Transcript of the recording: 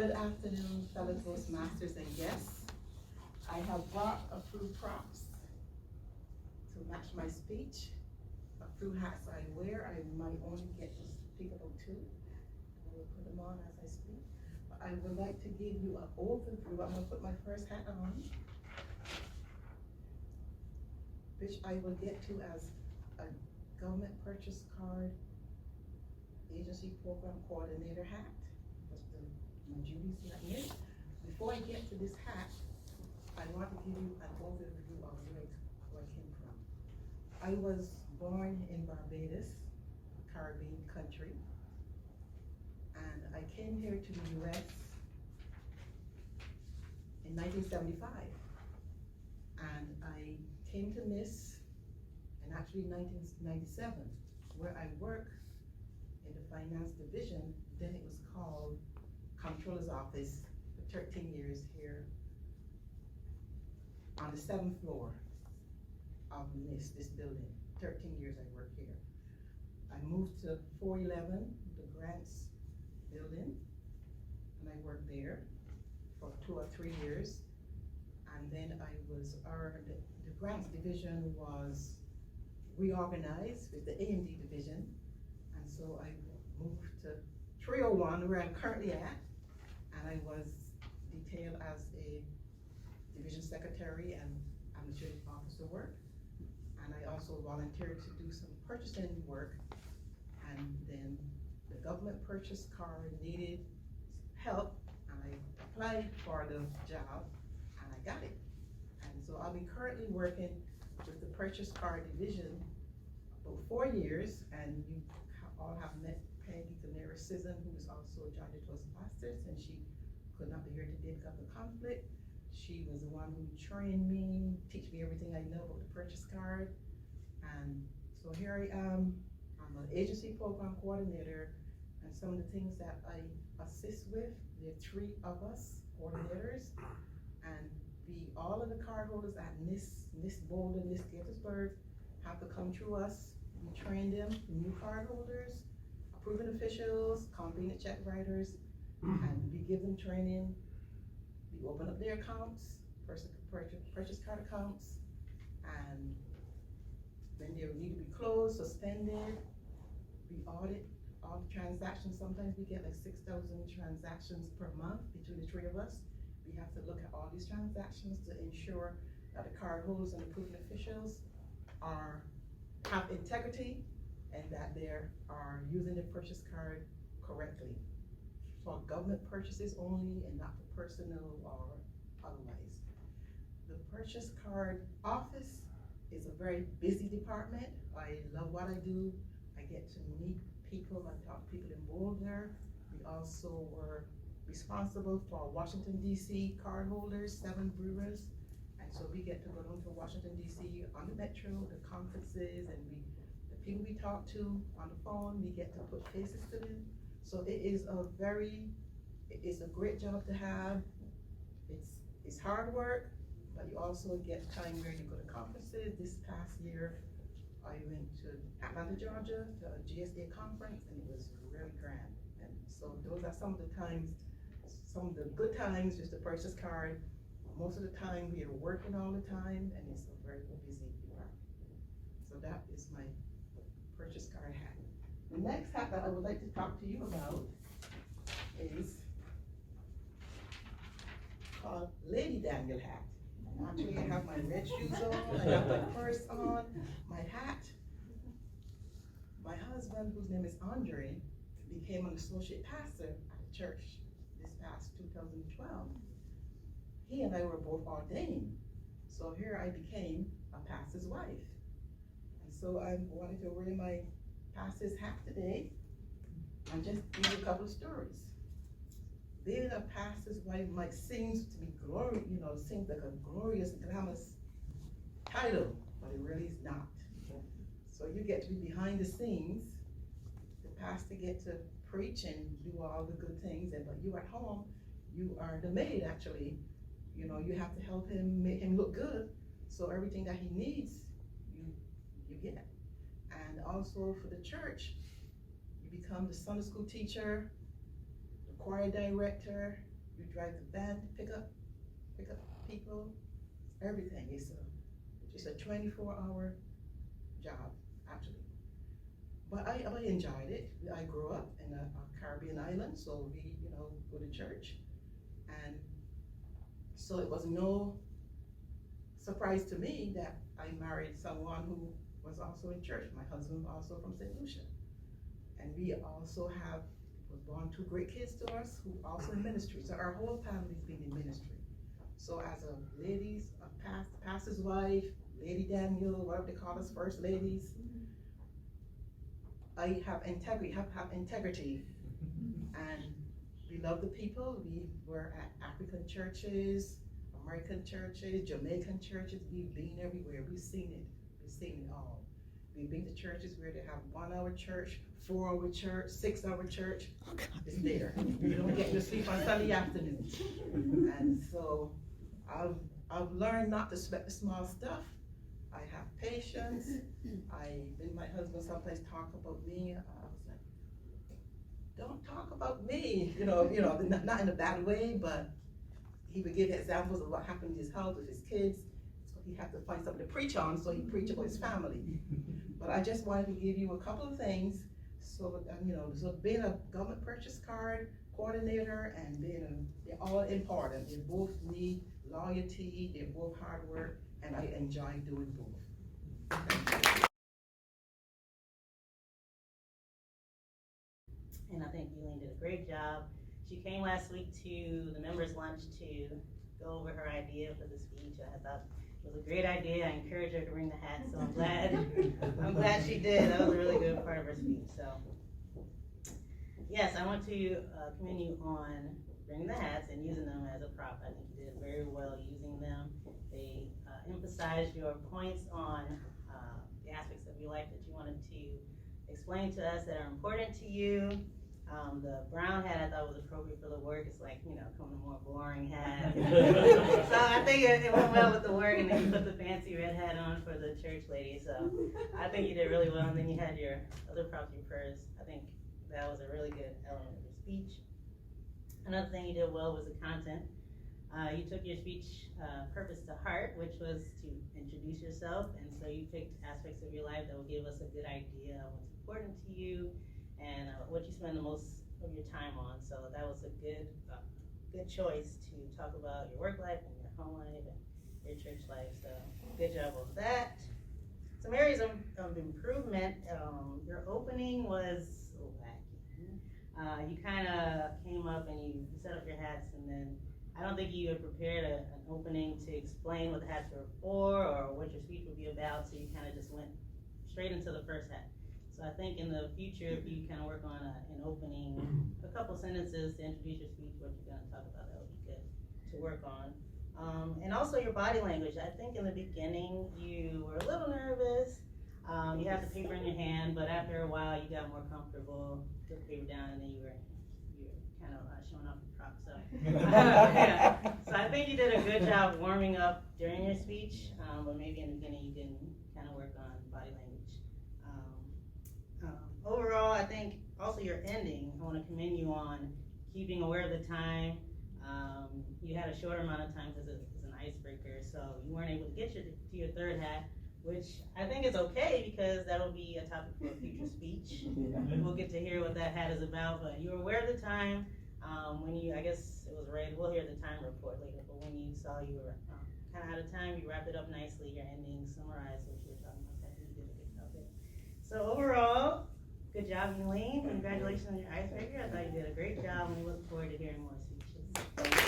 Good afternoon, fellow Toastmasters and guests. I have brought a few props to match my speech. A few hats I wear. I might only get to speak about two. I will put them on as I speak. But I would like to give you an overview. I'm going to put my first hat on, which I will get to as a government purchase card agency program coordinator hat. My duties here. Before I get to this hat, I want to give you an overview of where I came from. I was born in Barbados, a Caribbean country, and I came here to the US in 1975. And I came to Miss in actually 1997, where I work in the finance division. Then it was called Comptroller's Office for 13 years here on the 7th floor of this building. 13 years I worked here. I moved to 411, the Grants building, and I worked there for 2 or 3 years. And then the Grants division was reorganized with the A&D division, and so I moved to 301, where I'm currently at. And I was detailed as a division secretary and administrative officer work. And I also volunteered to do some purchasing work. And then the government purchase card needed help, and I applied for the job, and I got it. And so I'll be currently working with the purchase card division for 4 years, and you all have met Peggy Sisson, who is also a Georgia Toastmasters, and she could not be here today because of conflict. She was the one who trained me, teach me everything I know about the purchase card. And so here I am. I'm an agency program coordinator, and some of the things that I assist with, there are 3 of us coordinators, and all of the cardholders at NIS Boulder, NIS Gettysburg have to come through us. We train them, new cardholders, approving officials, convenient check writers, and we give them training. We open up their accounts, purchase card accounts, and then they need to be closed, suspended. We audit all the transactions. Sometimes we get like 6,000 transactions per month between the 3 of us. We have to look at all these transactions to ensure that the cardholders and approving officials have integrity, and that they are using the purchase card correctly for government purchases only, and not for personal or otherwise. The purchase card office is a very busy department. I love what I do. I get to meet people, I talk to people in Boulder. We also were responsible for Washington, D.C. cardholders, 7 brewers. And so we get to go down to Washington, D.C. on the metro, the conferences, and the people we talk to on the phone, we get to put faces to them. So it's a great job to have. It's hard work, but you also get time where you go to conferences. This past year, I went to Atlanta, Georgia, to a GSA conference, and it was really grand. And so those are some of the good times, just the purchase card. Most of the time, we are working all the time, and it's a very busy department. So that is my purchase card hat. The next hat that I would like to talk to you about is called Lady Daniel hat. And actually, I have my red shoes on, I have my purse on, my hat. My husband, whose name is Andre, became an associate pastor at the church this past 2012. He and I were both ordained. So here I became a pastor's wife. And so I wanted to wear my pastor's hat today and just give you a couple of stories. Being a pastor's wife might seem to be glorious, seems like a glorious, glamorous title, but it really is not. So you get to be behind the scenes. The pastor gets to preach and do all the good things, but you at home, you are the maid actually. You have to help him, make him look good. So everything that he needs, you get. And also for the church, you become the Sunday school teacher, the choir director, you drive the van to pick up people, everything. It's a 24-hour job, actually. But I enjoyed it. I grew up in a Caribbean island, so we, go to church. And so it was no surprise to me that I married someone who was also in church. My husband was also from St. Lucia. And we also was born 2 great kids to us who also in ministry. So our whole family's been in ministry. So as a pastor's wife, Lady Daniel, whatever they call us, first ladies, I have integrity, and we love the people. We were at African churches, American churches, Jamaican churches. We've been everywhere. We've seen it all. We've been to churches where they have 1-hour church, 4-hour church, 6-hour church. It's there. You don't get to sleep on Sunday afternoons. And so I've learned not to sweat the small stuff. I have patience. My husband sometimes talk about me. I was like, don't talk about me, not in a bad way, but he would give examples of what happened in his house with his kids. So he had to find something to preach on, so he preached about his family. But I just wanted to give you a couple of things. So, so being a government purchase card coordinator and they're all important. They both need loyalty, they're both hard work, and I enjoy doing both. And I think Eileen did a great job. She came last week to the members' lunch to go over her idea for the speech. I thought it was a great idea. I encouraged her to bring the hat, so I'm glad she did. That was a really good part of her speech. So, yes, I want to commend you on bringing the hats and using them as a prop. I think you did very well using them. They emphasized your points on the aspects of your life that you wanted to explain to us that are important to you. The brown hat I thought was appropriate for the work. It's like, coming a more boring hat. So I think it went well with the work, and then you put the fancy red hat on for the church lady. So I think you did really well, and then you had your other props, your purse. I think that was a really good element of your speech. Another thing you did well was the content. You took your speech purpose to heart, which was to introduce yourself, and so you picked aspects of your life that will give us a good idea of what's important to you and what you spend the most of your time on. So that was a good choice to talk about your work life and your home life and your church life. So good job on that. Some areas of improvement. Your opening was wacky. You kind of came up and you set up your hats, and then I don't think you had prepared an opening to explain what the hats were for or what your speech would be about, so you kind of just went straight into the first hat. So I think in the future, if you kind of work on an opening, a couple sentences to introduce your speech, what you're going to talk about, that would be good to work on. And also your body language. I think in the beginning, you were a little nervous. You had the paper in your hand, but after a while, you got more comfortable, took the paper down, and then you were kind of showing off your props. So, yeah. So I think you did a good job warming up during your speech, but maybe in the beginning you can kind of work on body language. Overall, I think also your ending, I want to commend you on keeping aware of the time. You had a shorter amount of time because it's an icebreaker, so you weren't able to get to your third hat, which I think is okay because that'll be a topic for a future speech. We'll get to hear what that hat is about, but you were aware of the time. I guess it was read, we'll hear the time report later, but when you saw you were kind of out of time, you wrapped it up nicely. Your ending summarized what you were talking about. So I think you did a good job there. So overall, good job, Eileen. Congratulations on your icebreaker. I thought you did a great job, and we look forward to hearing more speeches.